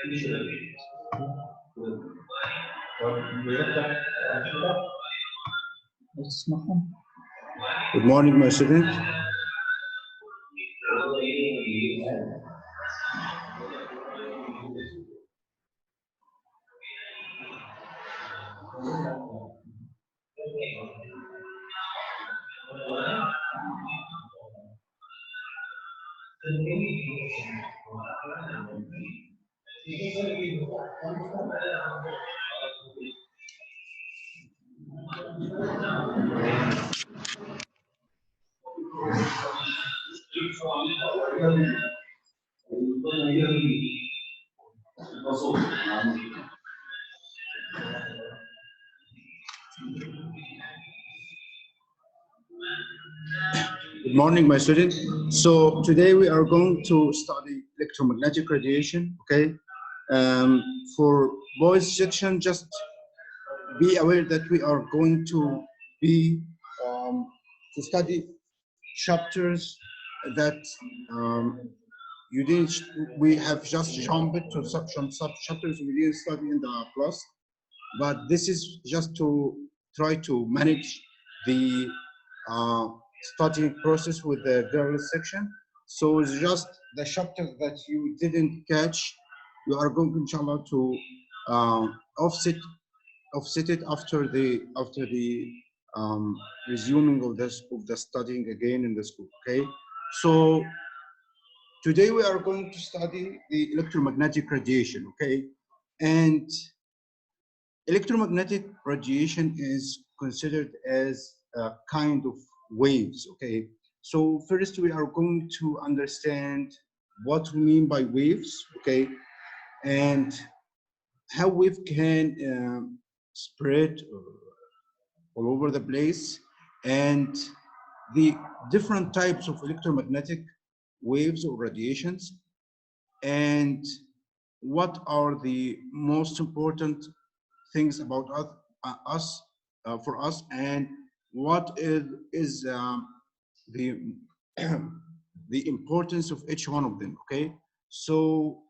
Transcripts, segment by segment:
Good morning, my student. Good morning, my student. So today we are going to study electromagnetic radiation. Okay. For boys section, just be aware that we are going to be to study chapters that you didn't. We have just jumped to some sub chapters we didn't study in the class, but this is just to try to manage the studying process with the girls section. So it's just the chapter that you didn't catch, you are going, inshallah, to offset it after the resuming of the studying again in the school. Okay, so today we are going to study the electromagnetic radiation. Okay, and electromagnetic radiation is considered as a kind of waves. Okay, so first we are going to understand what we mean by waves. Okay, and how wave can spread all over the place, and the different types of electromagnetic waves or radiations, and what are the most important things about us for us, and what is the the importance of each one of them. Okay, so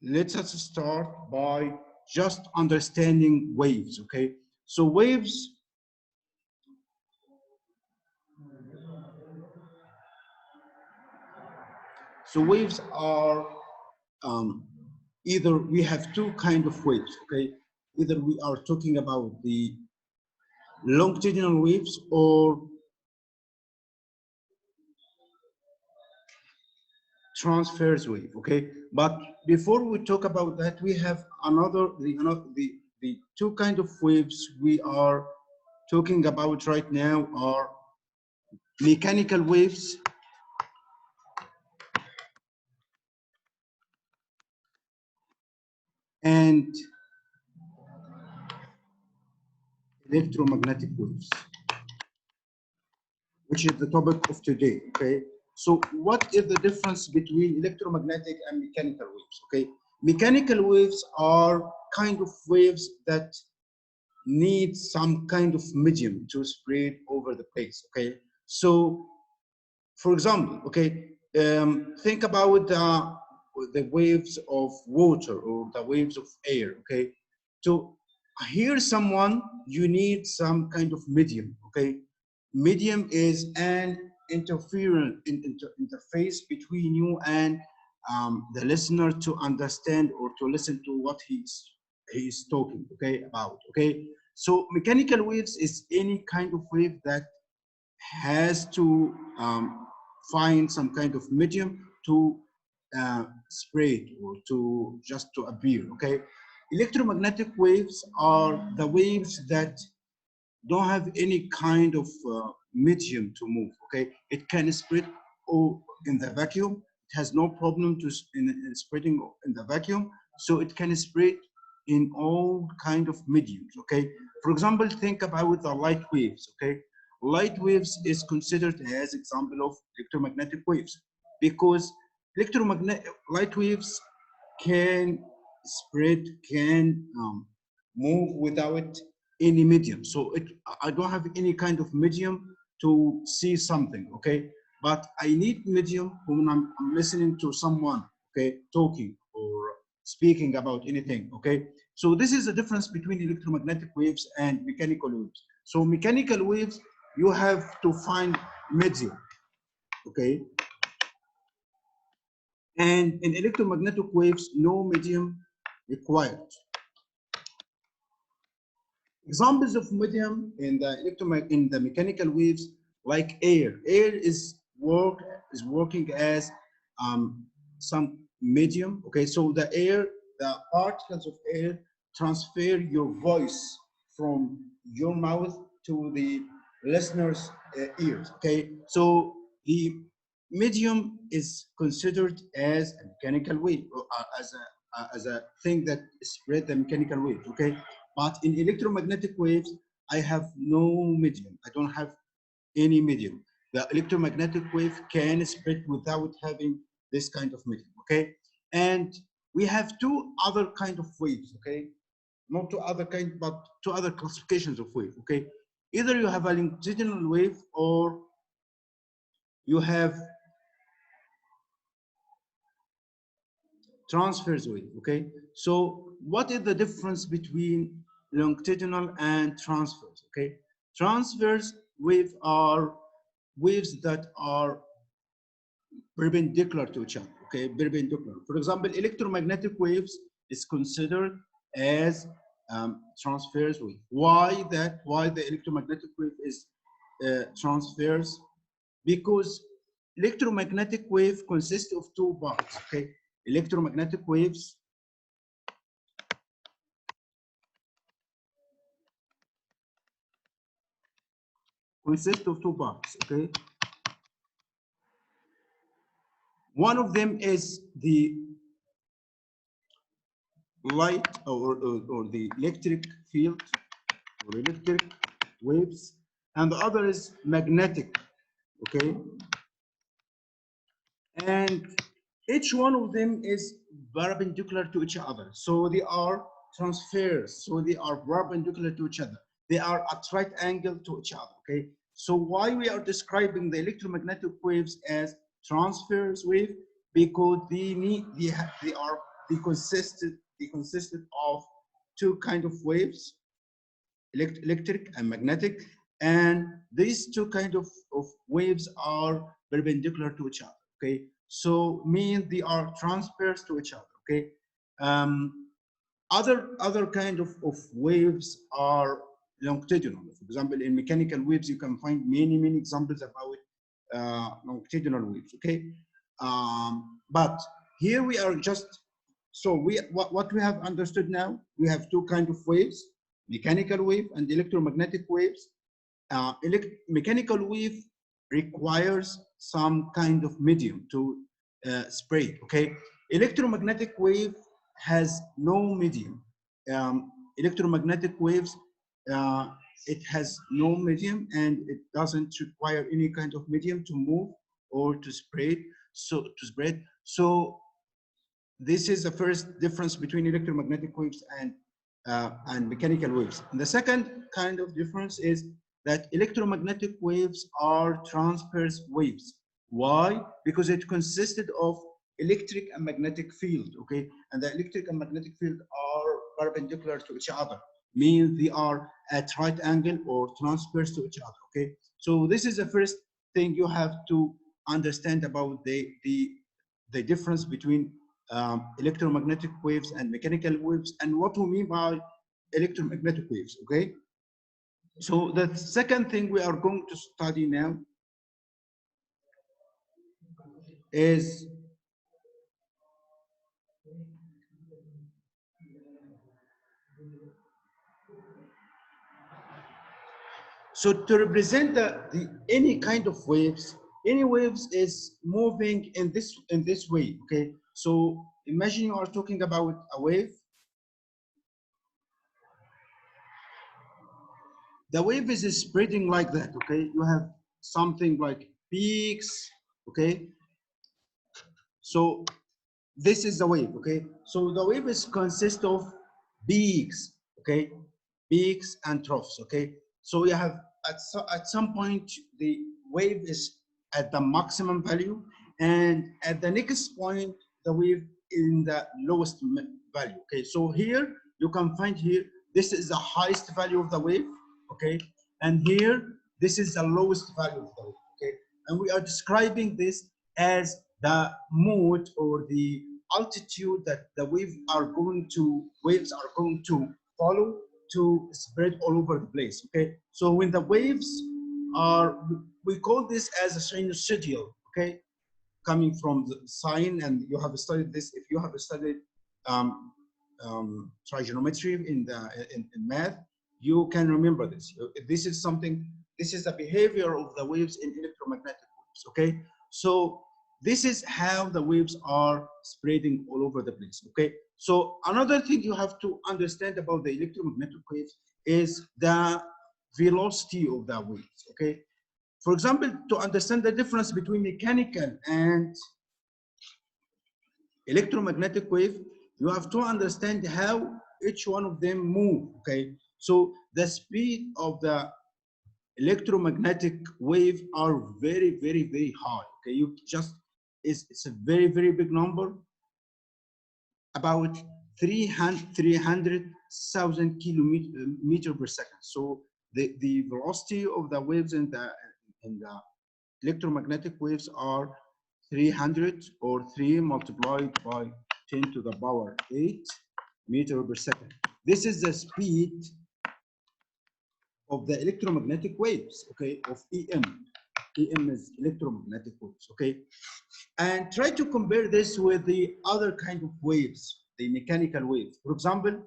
let us start by just understanding waves. Okay, so waves are either we have two kind of waves. Okay, either we are talking about the longitudinal waves or transverse wave. Okay, but before we talk about that, we have the two kind of waves we are talking about right now are mechanical waves and electromagnetic waves, which is the topic of today. Okay, so what is the difference between electromagnetic and mechanical waves? Okay, mechanical waves are kind of waves that need some kind of medium to spread over the place. Okay, so for example, okay, think about the waves of water or the waves of air. Okay, to hear someone, you need some kind of medium. Okay, medium is an interface between you and the listener to understand or to listen to what he's talking, okay, about. Okay, so mechanical waves is any kind of wave that has to find some kind of medium to spread or to just to appear. Okay, electromagnetic waves are the waves that don't have any kind of medium to move. Okay, it can spread in the vacuum. It has no problem in spreading in the vacuum, so it can spread in all kind of mediums. Okay, for example, think about the light waves. Okay, light waves is considered as example of electromagnetic waves because light waves can spread, can move without any medium. So I don't have any kind of medium to see something. Okay, but I need medium when I'm listening to someone, okay, talking or speaking about anything, okay? So this is the difference between electromagnetic waves and mechanical waves. So mechanical waves, you have to find medium, okay? And in electromagnetic waves, no medium required. Examples of medium in the mechanical waves, like air. Air is working as some medium. Okay, so the particles of air transfer your voice from your mouth to the listener's ears. Okay, so the medium is considered as a mechanical wave, or as a thing that spread the mechanical wave. Okay, but in electromagnetic waves, I have no medium. I don't have any medium. The electromagnetic wave can spread without having this kind of medium, okay? And we have two other kind of waves, okay? Not two other kind, but two other classifications of wave, okay? Either you have a longitudinal wave or you have transverse wave, okay? So what is the difference between longitudinal and transverse, okay? Transverse wave are waves that are perpendicular to each other, okay? Perpendicular. For example, electromagnetic waves is considered as transverse wave. Why that? Why the electromagnetic wave is transverse? Because electromagnetic wave consists of two parts, okay? Electromagnetic waves consist of two parts, okay? One of them is the light or the electric field or electric waves, and the other is magnetic, okay? And each one of them is perpendicular to each other. So they are transverse, so they are perpendicular to each other. They are at right angle to each other, okay? So why we are describing the electromagnetic waves as transverse wave? Because they consisted of two kind of waves, electric and magnetic, and these two kind of waves are perpendicular to each other, okay? So mean they are transverse to each other, okay? Other kind of waves are longitudinal. For example, in mechanical waves, you can find many examples about longitudinal waves, okay? But here we are just, so what we have understood now, we have two kind of waves, mechanical wave and electromagnetic waves. Mechanical wave requires some kind of medium to spread, okay? Electromagnetic wave has no medium. Electromagnetic waves, it has no medium and it doesn't require any kind of medium to move or to spread. So this is the first difference between electromagnetic waves and mechanical waves. And the second kind of difference is that electromagnetic waves are transverse waves. Why? Because it consisted of electric and magnetic field, okay? And the electric and magnetic field are perpendicular to each other, means they are at right angle or transverse to each other, okay? So this is the first thing you have to understand about the difference between electromagnetic waves and mechanical waves, and what we mean by electromagnetic waves, okay? So the second thing we are going to study now is so to represent any kind of waves, any waves is moving in this way, okay? So imagine you are talking about a wave. The wave is spreading like that, okay? You have something like peaks, okay? So this is the wave, okay? So the wave is consist of peaks, okay? Peaks and troughs, okay? So you have at some point the wave is at the maximum value, and at the next point the wave in the lowest value. Okay, so here you can find here, this is the highest value of the wave. Okay, and here this is the lowest value of the wave. Okay, and we are describing this as the mode or the altitude that the waves are going to follow to spread all over the place. Okay, so when the waves are, we call this as a sinusoidal. Okay, coming from the sine, and you have studied this if you have studied trigonometry in math, you can remember this. This is something, this is the behavior of the waves in electromagnetic waves. Okay, so this is how the waves are spreading all over the place. Okay, so another thing you have to understand about the electromagnetic waves is the velocity of the waves. Okay, for example, to understand the difference between mechanical and electromagnetic wave, you have to understand how each one of them move. Okay, so the speed of the electromagnetic wave are very, very, very high. Okay, you just, it's a very, very big number, about 300,000 kilometer per second. So the velocity of the waves in the electromagnetic waves are 300, or 3 multiplied by 10 to the power 8 meter per second. This is the speed of the electromagnetic waves, okay, of EM. EM is electromagnetic waves, okay? And try to compare this with the other kind of waves, the mechanical waves. For example,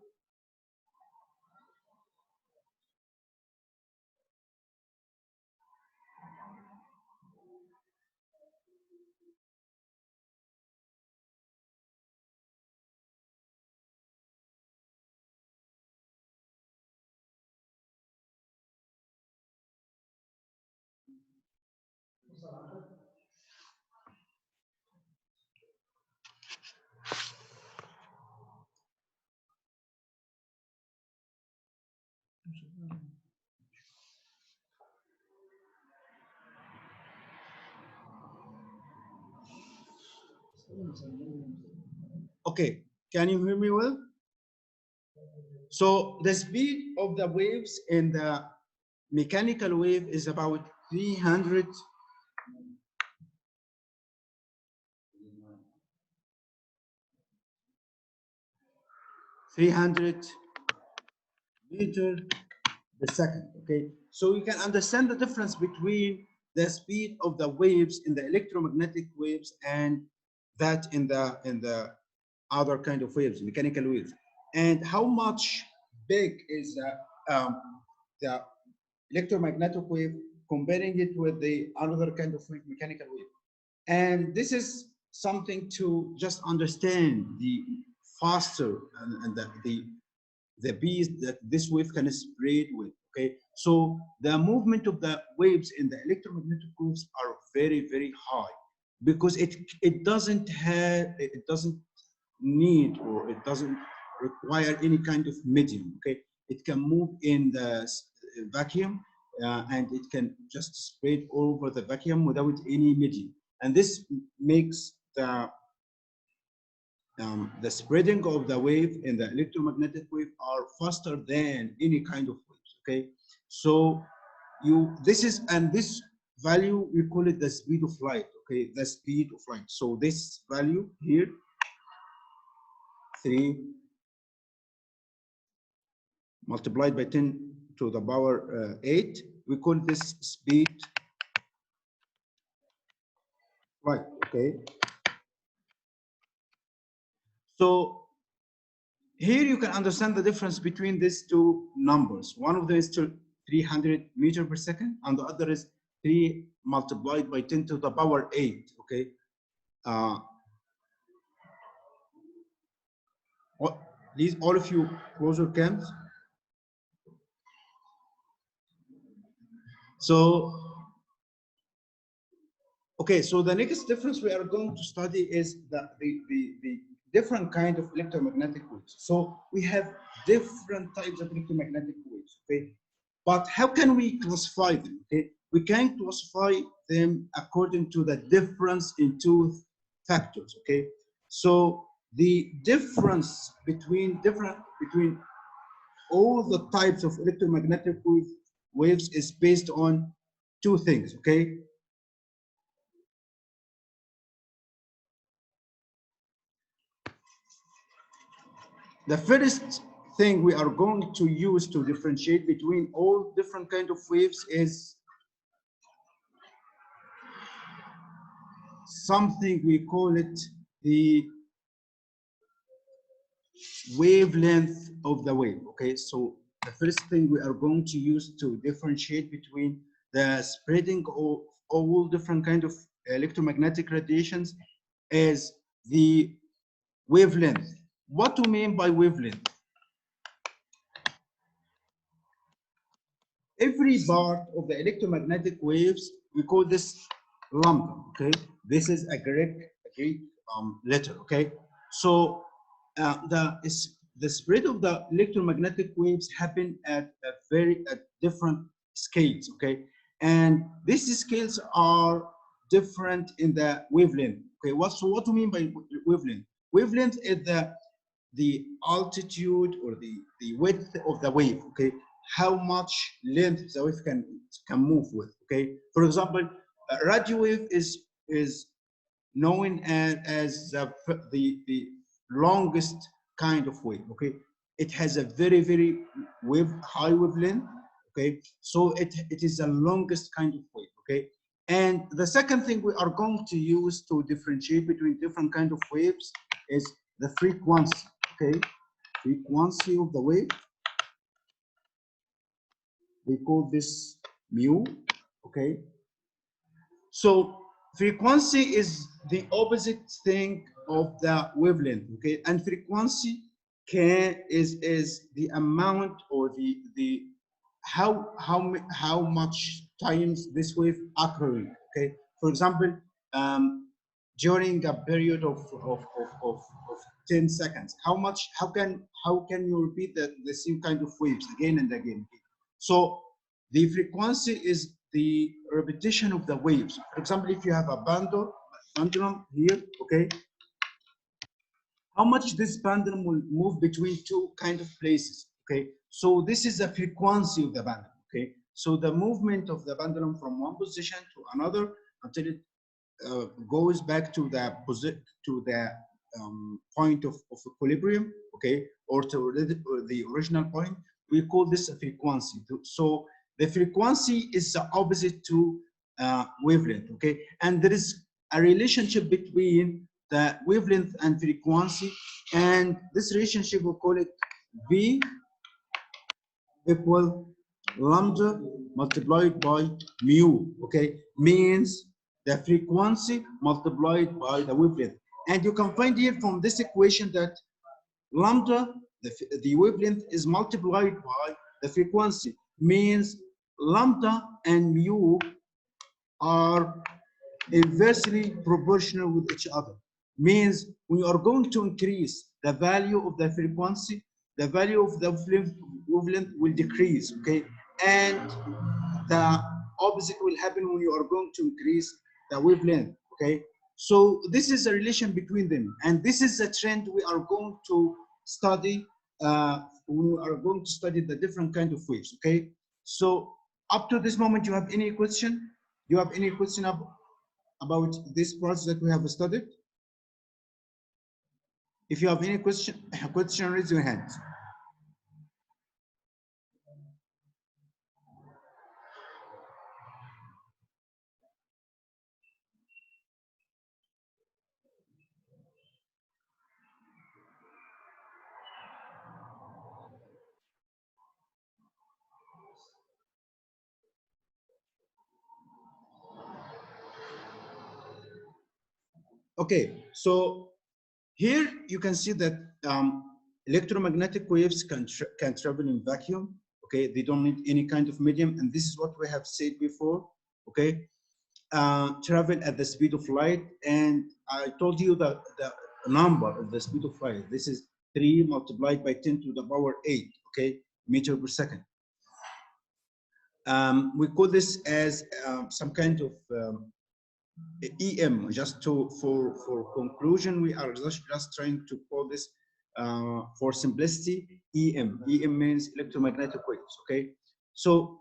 okay, can you hear me well? So the speed of the waves in the mechanical wave is about 300 meter per second. Okay, so you can understand the difference between the speed of the waves in the electromagnetic waves and that in the other kind of waves, mechanical waves, and how much big is the electromagnetic wave comparing it with the another kind of wave, mechanical wave. And this is something to just understand the faster and the bees that this wave can spread with. Okay, so the movement of the waves in the electromagnetic waves are very, very high, because it doesn't need, or it doesn't require any kind of medium. Okay, it can move in the vacuum, and it can just spread over the vacuum without any medium, and this makes the spreading of the wave in the electromagnetic wave are faster than any kind of waves. Okay, so this is, and this value we call it the speed of light. Okay, the speed of light. So this value here, 3 multiplied by 10 to the power 8, we call this speed light. Okay, so here you can understand the difference between these two numbers. One of them is 300 meter per second, and the other is 3 multiplied by 10 to the power 8. Okay. Please, all of you, close your cams. So, okay, so the next difference we are going to study is the different kind of electromagnetic waves. So we have different types of electromagnetic waves, okay? But how can we classify them, okay? We can classify them according to the difference in two factors, okay? So the difference between all the types of electromagnetic waves is based on two things, okay? The first thing we are going to use to differentiate between all different kind of waves is something we call it the wavelength of the wave, okay? So the first thing we are going to use to differentiate between the spreading of all different kind of electromagnetic radiations is the wavelength. What do you mean by wavelength? Every part of the electromagnetic waves, we call this lambda, okay? This is a Greek letter, okay? So the spread of the electromagnetic waves happen at different scales, okay? And these scales are different in the wavelength, okay? What do you mean by wavelength? Wavelength is the altitude or the width of the wave, okay? How much length the wave can move with, okay? For example, a radio wave is known as the longest kind of wave, okay? It has a very high wavelength, okay? So it is the longest kind of wave, okay? And the second thing we are going to use to differentiate between different kind of waves is the frequency, okay? Frequency of the wave, we call this mu, okay? So frequency is the opposite thing of the wavelength, okay? And frequency is the amount or the how much times this wave occurring, okay? For example, during a period of 10 seconds, how can you repeat the same kind of waves again and again? So the frequency is the repetition of the waves. For example, if you have a pendulum here, okay, how much this pendulum will move between two kind of places, okay? So this is the frequency of the pendulum, okay? So the movement of the pendulum from one position to another until it goes back to the point of equilibrium, okay, or to the original point, we call this a frequency. So the frequency is the opposite to wavelength, okay, and there is a relationship between the wavelength and frequency, and this relationship we call it V equal lambda multiplied by mu, okay, means the frequency multiplied by the wavelength. And you can find here from this equation that lambda, the wavelength, is multiplied by the frequency, means lambda and mu are inversely proportional with each other. Means when you are going to increase the value of the frequency, the value of the wavelength will decrease, okay? And the opposite will happen when you are going to increase the wavelength, okay? So this is a relation between them, and this is a trend we are going to study when we are going to study the different kind of waves, okay? So up to this moment, you have any question? You have any question about this process that we have studied? If you have any question, raise your hand. Okay, so here you can see that electromagnetic waves can travel in vacuum. Okay, they don't need any kind of medium, and this is what we have said before. Okay, travel at the speed of light, and I told you that the number of the speed of light. This is 3 multiplied by 10 to the power 8. Okay, meter per second. We call this as some kind of EM, just to for conclusion, we are just trying to call this for simplicity EM. EM means electromagnetic waves. Okay, so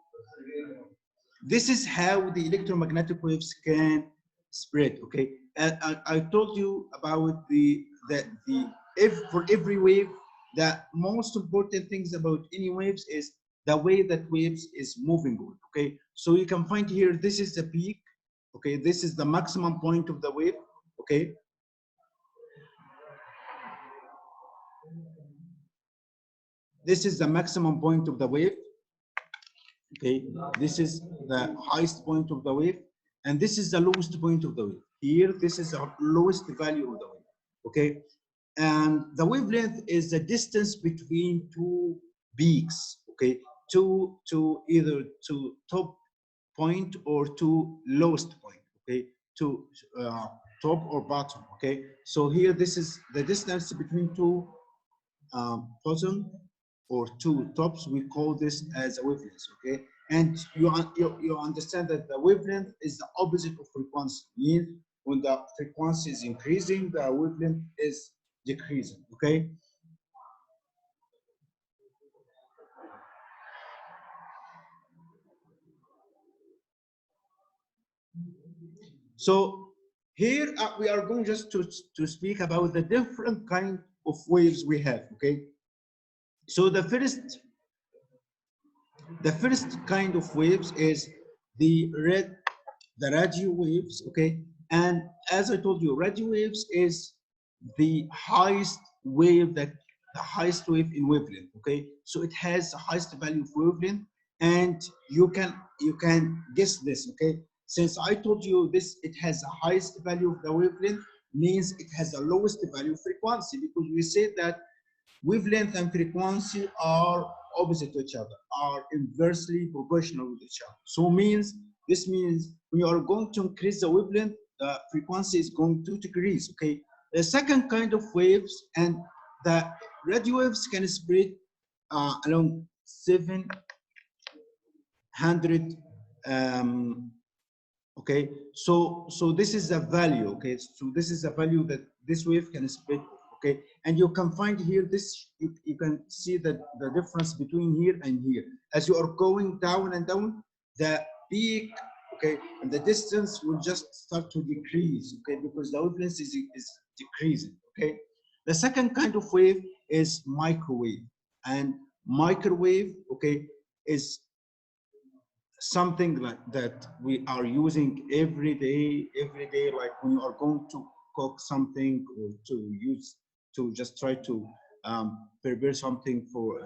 this is how the electromagnetic waves can spread. Okay, and I told you about the if for every wave, the most important things about any waves is the way that waves is moving on. Okay, so you can find here, this is the peak. Okay, this is the maximum point of the wave. Okay, this is the maximum point of the wave. Okay, this is the highest point of the wave, and this is the lowest point of the wave. Here, this is the lowest value of the wave. Okay, and the wavelength is the distance between two peaks. Okay, to either to top point or to lowest point. Okay, to top or bottom. Okay, so here this is the distance between two bottom or two tops. We call this as a wavelength. Okay, and you understand that the wavelength is the opposite of frequency. Means when the frequency is increasing, the wavelength is decreasing. Okay, so here we are going just to speak about the different kind of waves we have. Okay, so the first kind of waves is the radio waves. Okay, and as I told you, radio waves is the highest wave, that the highest wave in wavelength. Okay, so it has the highest value of wavelength, and you can guess this. Okay, since I told you this, it has the highest value of the wavelength, means it has the lowest value of frequency, because we said that wavelength and frequency are opposite to each other, are inversely proportional with each other. So this means when you are going to increase the wavelength, the frequency is going to decrease. Okay. The second kind of waves, and the radio waves can spread along 700. Okay, so this is a value. Okay, so this is a value that this wave can spread. Okay, and you can find here this, you can see that the difference between here and here, as you are going down and down, the peak, okay, and the distance will just start to decrease. Okay, because the wavelength is decreasing. Okay, the second kind of wave is microwave, and microwave, okay, is something like that we are using every day, like when you are going to cook something, or to use, to just try to prepare something for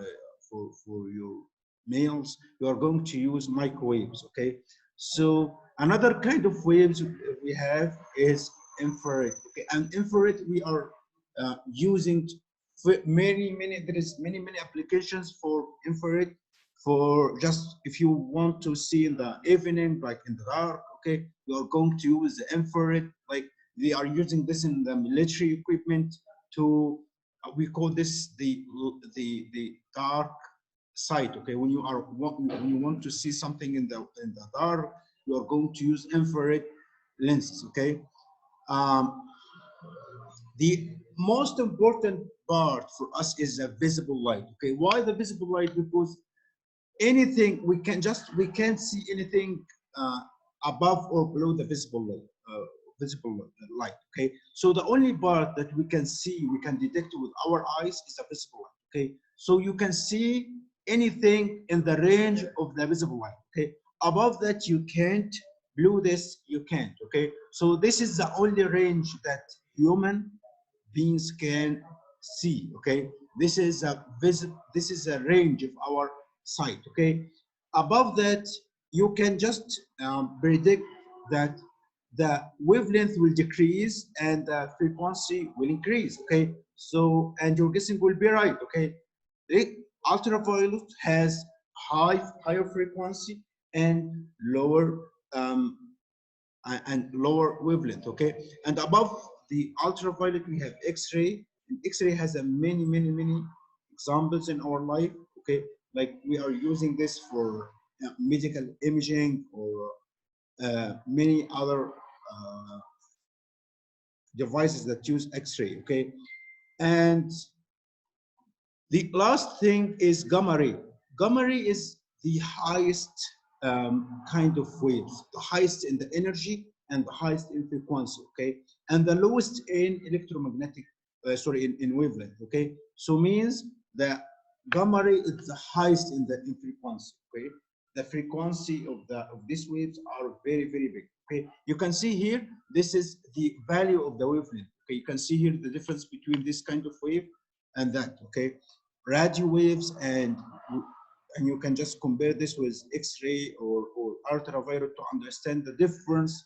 your meals, you are going to use microwaves. Okay, so another kind of waves we have is infrared. Okay, and infrared we are using there is many applications for infrared, for just if you want to see in the evening, like in the dark. Okay, you are going to use the infrared. Like they are using this in the military equipment to we call this the dark side. Okay, when you want to see something in the dark, you are going to use infrared lenses. Okay, um, the most important part for us is the visible light. Okay, why the visible light? Because anything we can't see anything above or below the visible light. Okay, so the only part that we can see, we can detect with our eyes, is the visible light. Okay, so you can see anything in the range of the visible light. Okay, above that you can't, below this you can't. Okay, so this is the only range that human beings can see. Okay, this is a range of our sight. Okay, above that you can just predict that the wavelength will decrease and the frequency will increase. Okay, so and your guessing will be right. Okay, the ultraviolet has higher frequency and lower um, lower wavelength. Okay, and above the ultraviolet we have X-ray, and X-ray has a many examples in our life. Okay, like we are using this for medical imaging, or many other devices that use X-ray, okay? And the last thing is gamma ray. Gamma ray is the highest kind of waves, the highest in the energy and the highest in frequency, okay? And the lowest in electromagnetic, in wavelength, okay? So means that gamma ray is the highest in the frequency, okay? The frequency of these waves are very, very big, okay? You can see here, this is the value of the wavelength, okay? You can see here the difference between this kind of wave and that, okay? Radio waves, and you can just compare this with X-ray or ultraviolet to understand the difference,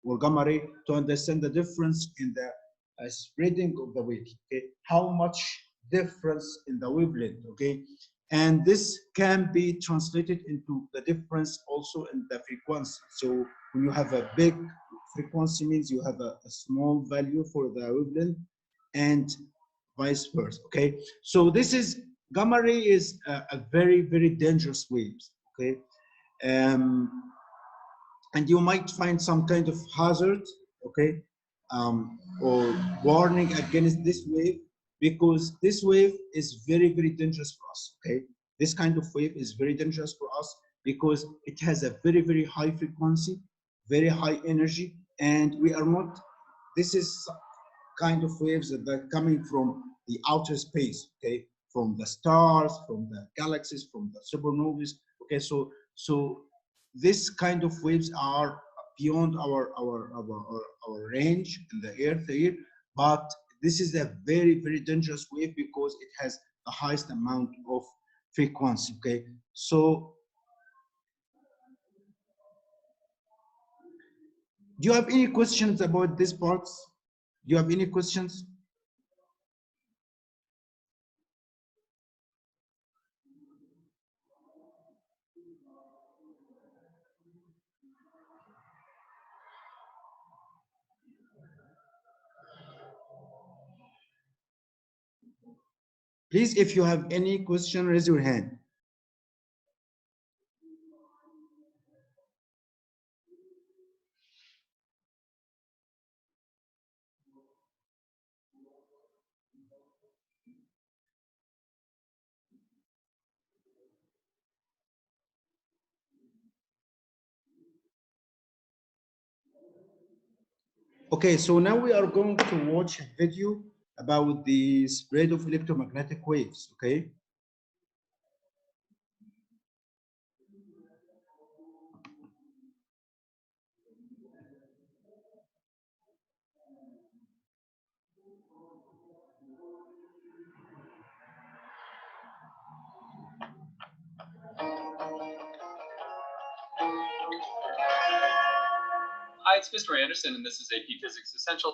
or gamma ray to understand the difference in the spreading of the waves, okay? How much difference in the wavelength, okay? And this can be translated into the difference also in the frequency. So when you have a big frequency, means you have a small value for the wavelength, and vice versa, okay? So this is, gamma ray is a very, very dangerous waves, okay? And you might find some kind of hazard, okay? Or warning against this wave, because this wave is very, very dangerous for us, okay? This kind of wave is very dangerous for us because it has a very, very high frequency, very high energy, and we are not, this is kind of waves that are coming from the outer space, okay? From the stars, from the galaxies, from the supernovas, okay? So this kind of waves are beyond our range in the earth here, but this is a very, very dangerous wave because it has the highest amount of frequency, okay? So do you have any questions about these parts? Do you have any questions? Please, if you have any question, raise your hand. Okay, so now we are going to watch a video about the spread of electromagnetic waves, okay? Hi, it's Mr. Anderson, and this is AP Physics Essential.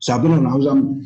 شعبنا انا عاوز اعمل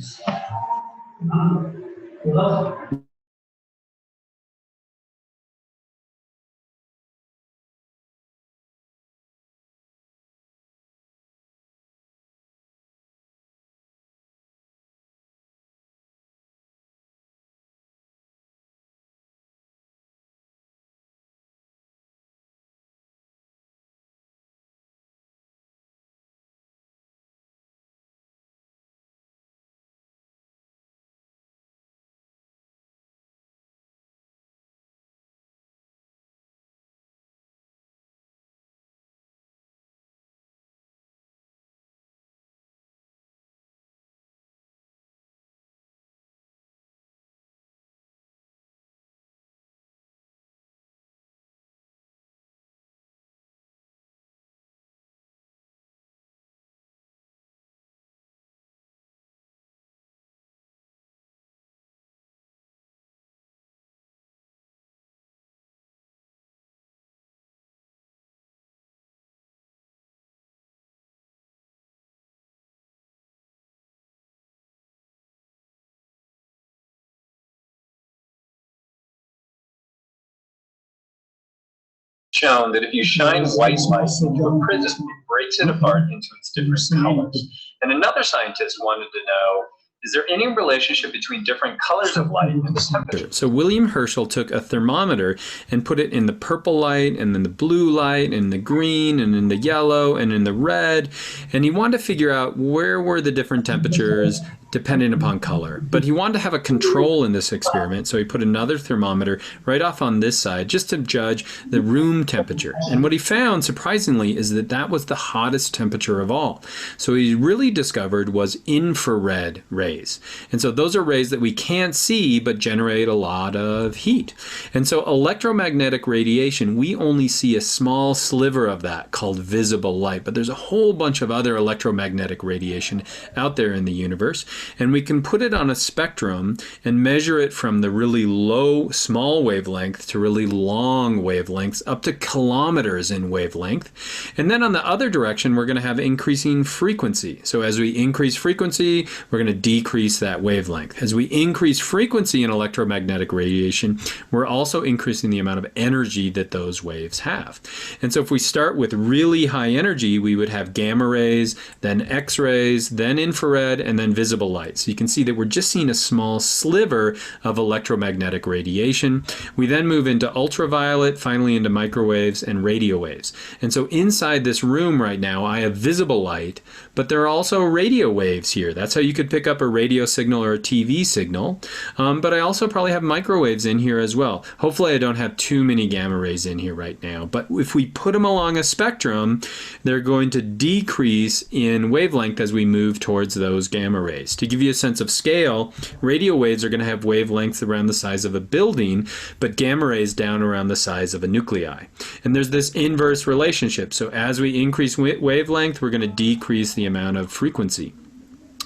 shown that if you shine white light into a prism, it breaks it apart into its different colors. And another scientist wanted to know, is there any relationship between different colors of light and the temperature? So William Herschel took a thermometer and put it in the purple light and in the blue light and the green and in the yellow and in the red. And he wanted to figure out where were the different temperatures depending upon color. But he wanted to have a control in this experiment, so he put another thermometer right off on this side just to judge the room temperature. And what he found, surprisingly, is that that was the hottest temperature of all. So he really discovered was infrared rays. And so those are rays that we can't see but generate a lot of heat. And so electromagnetic radiation, we only see a small sliver of that called visible light. But there's a whole bunch of other electromagnetic radiation out there in the universe. And we can put it on a spectrum and measure it from the really low, small wavelength to really long wavelengths up to kilometers in wavelength. And then on the other direction, we're going to have increasing frequency. So as we increase frequency, we're going to decrease that wavelength. As we increase frequency in electromagnetic radiation, we're also increasing the amount of energy that those waves have. And so if we start with really high energy, we would have gamma rays, then X-rays, then infrared, and then visible light. So you can see that we're just seeing a small sliver of electromagnetic radiation. We then move into ultraviolet, finally into microwaves and radio waves. And so inside this room right now, I have visible light, but there are also radio waves here. That's how you could pick up a radio signal or a TV signal. But I also probably have microwaves in here as well. Hopefully I don't have too many gamma rays in here right now. But if we put them along a spectrum, they're going to decrease in wavelength as we move towards those gamma rays. To give you a sense of scale, radio waves are going to have wavelengths around the size of a building, but gamma rays down around the size of a nuclei. And there's this inverse relationship. So as we increase wavelength, we're going to decrease the amount of frequency.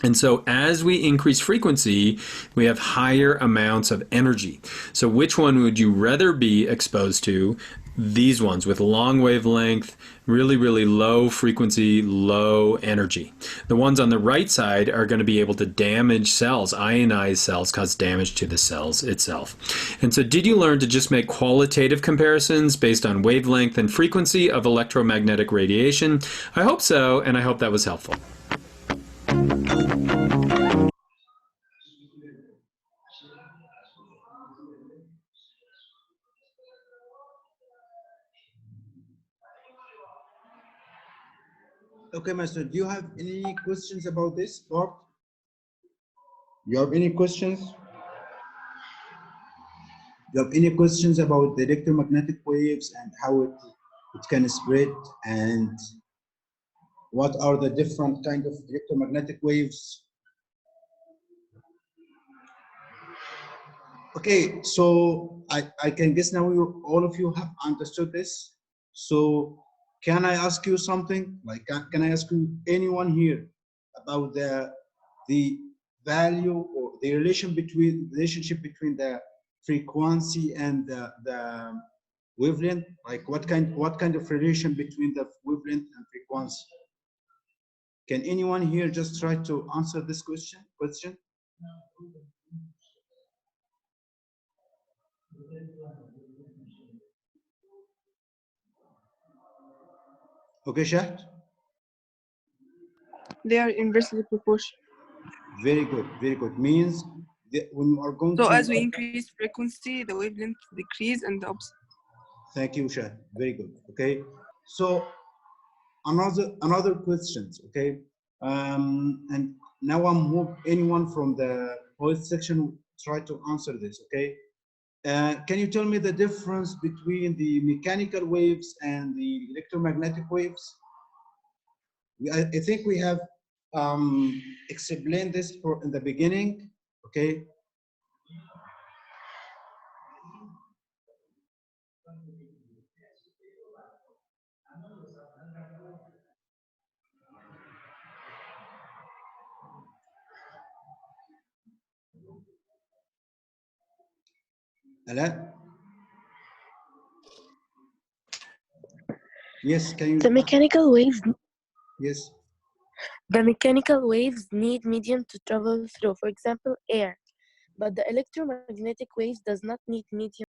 And so as we increase frequency, we have higher amounts of energy. So which one would you rather be exposed to? These ones with long wavelength, really, really low frequency, low energy. The ones on the right side are going to be able to damage cells, ionize cells, cause damage to the cells itself. And so did you learn to just make qualitative comparisons based on wavelength and frequency of electromagnetic radiation? I hope so, and I hope that was helpful. Okay, Master, do you have any questions about this part? You have any questions? You have any questions about the electromagnetic waves and how it can spread, and what are the different kind of electromagnetic waves? Okay, so I can guess now all of you have understood this. So can I ask you something? Like, can I ask you, anyone here, about the value or the relationship between the frequency and the wavelength? Like, what kind of relation between the wavelength and frequency? Can anyone here just try to answer this question? Okay, Shahd? They are inversely proportional. Very good, very good. Means that when you are going So to... as we increase frequency, the wavelength decrease and the opposite. Thank you, Shahd. Very good. Okay. So another questions. Okay. And now I'm move anyone from the voice section try to answer this. Okay. Can you tell me the difference between the mechanical waves and the electromagnetic waves? I think we have explained this in the beginning. Okay. Ala? Yes, can you? The mechanical waves. Yes. The mechanical waves need medium to travel through, for example, air. But the electromagnetic waves does not need medium